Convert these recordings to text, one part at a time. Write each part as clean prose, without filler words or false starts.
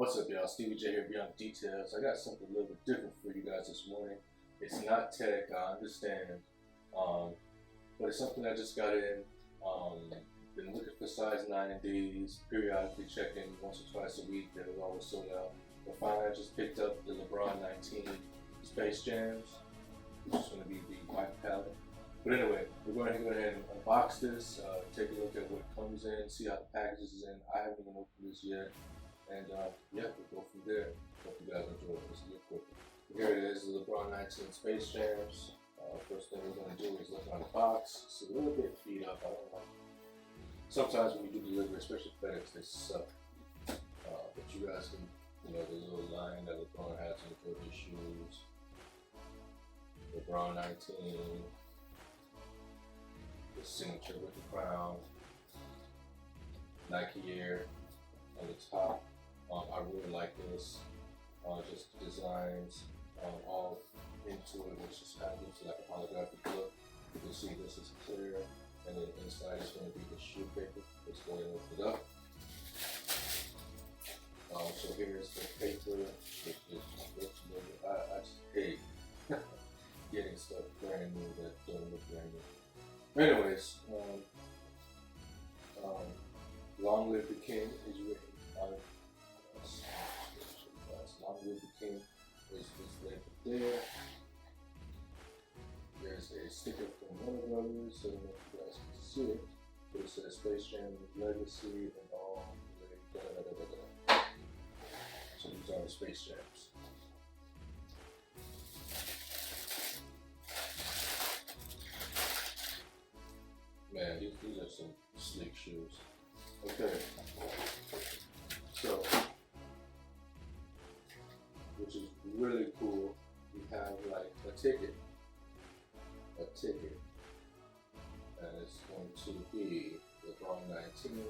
What's up, y'all? Stevie J here, Beyond Details. I got something a little bit different for you guys this morning. It's not tech, I understand, but it's something I just got in. Been looking for size 9 and D's, periodically checking once or twice a week. They were always sold out. But finally, I just picked up the Lebron 19 Space Jams, which is going to be the white palette. But anyway, we're going to go ahead and unbox this, take a look at what it comes in, see how the package is in. I haven't even opened this yet. And yeah, we'll go from there. Hope you guys enjoy it. Let's get quick. Here it is, the Lebron 19 Space Jams. First thing we're going to do is look on the box. It's a little bit beat up, I don't know. Sometimes when you do delivery, especially FedEx, they suck. But you guys can, the little line that LeBron has on the Jordan shoes. Lebron 19. The signature with the crown. Nike Air on the top. I really like this. Just the designs all into it, which just kind of gives it like a holographic look. You can see this is clear, and then inside is going to be the shoe paper. Let's go ahead and open it up. So here's the paper. It looks a little bit, I just hate getting stuff brand new that don't look brand new. Anyways, Long Live the King is written on. Long Live the King is labeled there. There's a sticker from Warner Brothers, so I don't know if you guys can see it. But it says Space Jam Legacy and all. So these are the Space Jams. Man, these are some sleek shoes. Okay. So, which is really cool, we have like a ticket, and it's going to be LeBron 19.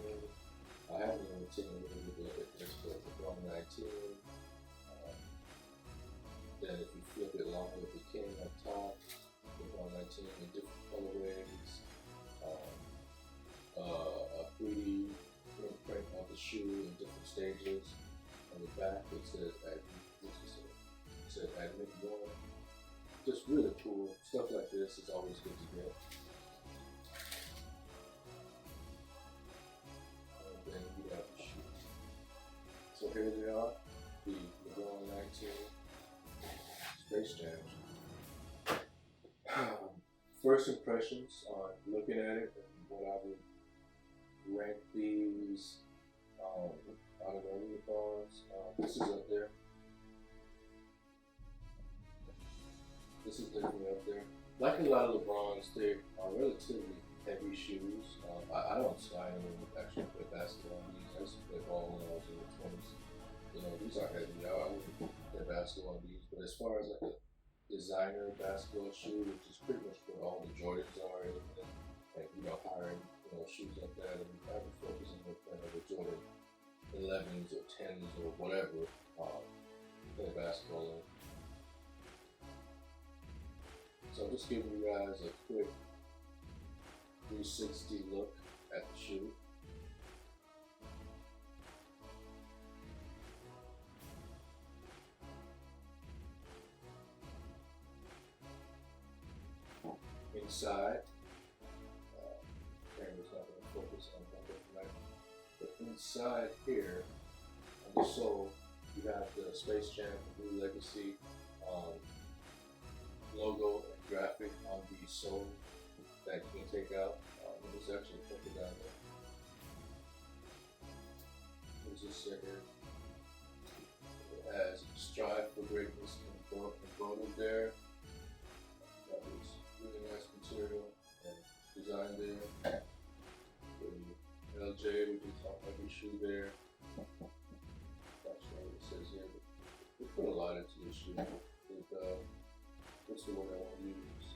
I haven't even taken a really good look at this, but LeBron 19. Then if you flip it along with the King on top, LeBron 19 in different colorways, a 3D print of the shoe in different stages. On the back it says admit one. Just really cool. Stuff like this is always good to get. And then you have the shoe. So here they are, the Lebron 19 Space Jams. First impressions on looking at it and what I would rank these out of the unicorns. This is up there. This is definitely up there. Like a lot of LeBrons, they are relatively heavy shoes. I don't slide them and actually play basketball on these. I used to play ball when I was in the 20s. These are heavy. I wouldn't play basketball on these. But as far as like a designer basketball shoe, which is pretty much what all the Jordans are, and hiring shoes like that, and I've been focusing on the Jordan 11s or 10s or whatever play basketball in. So I'm just giving you guys a quick 360 look at the shoe. Inside, camera's not going to focus on that right, but inside here on the sole, you have the Space Jam Blue Legacy logo and graphic on the sole that you can take out. There's actually a couple down there. There's this here. It has Strive for Greatness embroidered there. That was really nice material and design there. The LJ, which is on every shoe there. Not sure what it says here, but we put a lot into this shoe. What's the word I want to use?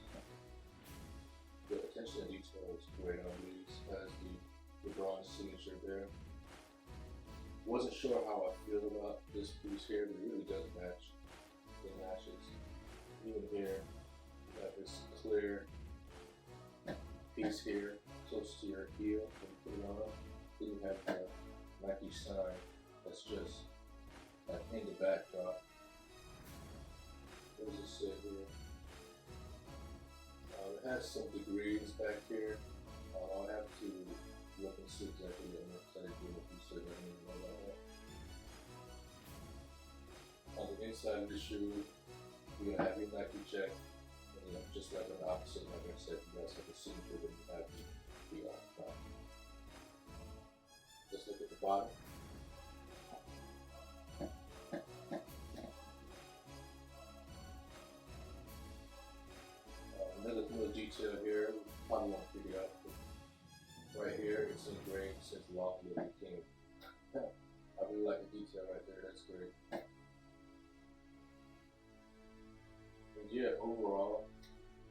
The attention to detail is great on these. Has the LeBron signature there. Wasn't sure how I feel about this piece here, but it really does match. It matches. Even here, you got this clear piece here, close to your heel when you put it on. Then you have the Nike sign that's just the backdrop. What does it say here? It has some degrees back here. I'll have to look and see exactly what website you said. I don't even know about that. On the inside of the shoe, we're gonna have your Nike check. And, just like on the opposite, like I said, you guys have a signature, then you have the just look at the bottom. Another little detail here, probably won't figure out. Right here, it's engraved, it says Long Live the King. I really like the detail right there, that's great. And yeah, overall,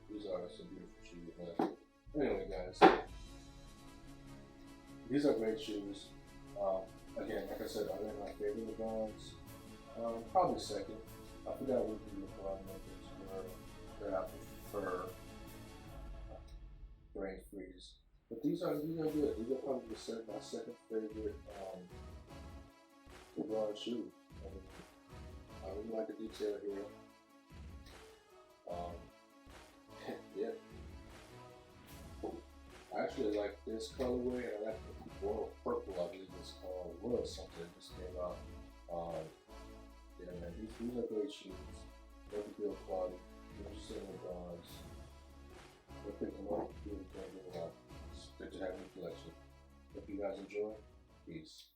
these are some beautiful shoes, man. Anyway, guys, these are great shoes. Again, like I said, are they my favorite Lebrons? Probably second. I forgot what the Lebron numbers were that I prefer Brain Freeze. But these are good. These are probably my second favorite Lebron shoe. I mean, I really like the detail here. Yeah. I actually like this colorway, and I like the royal purple. I believe it's called royal something that just came out. Yeah, man, these are great shoes. Very good quality. You're seeing Lebrons. We'll pick them up. Really can't give them up. It's good to have a new collection. Hope you guys enjoy. Peace.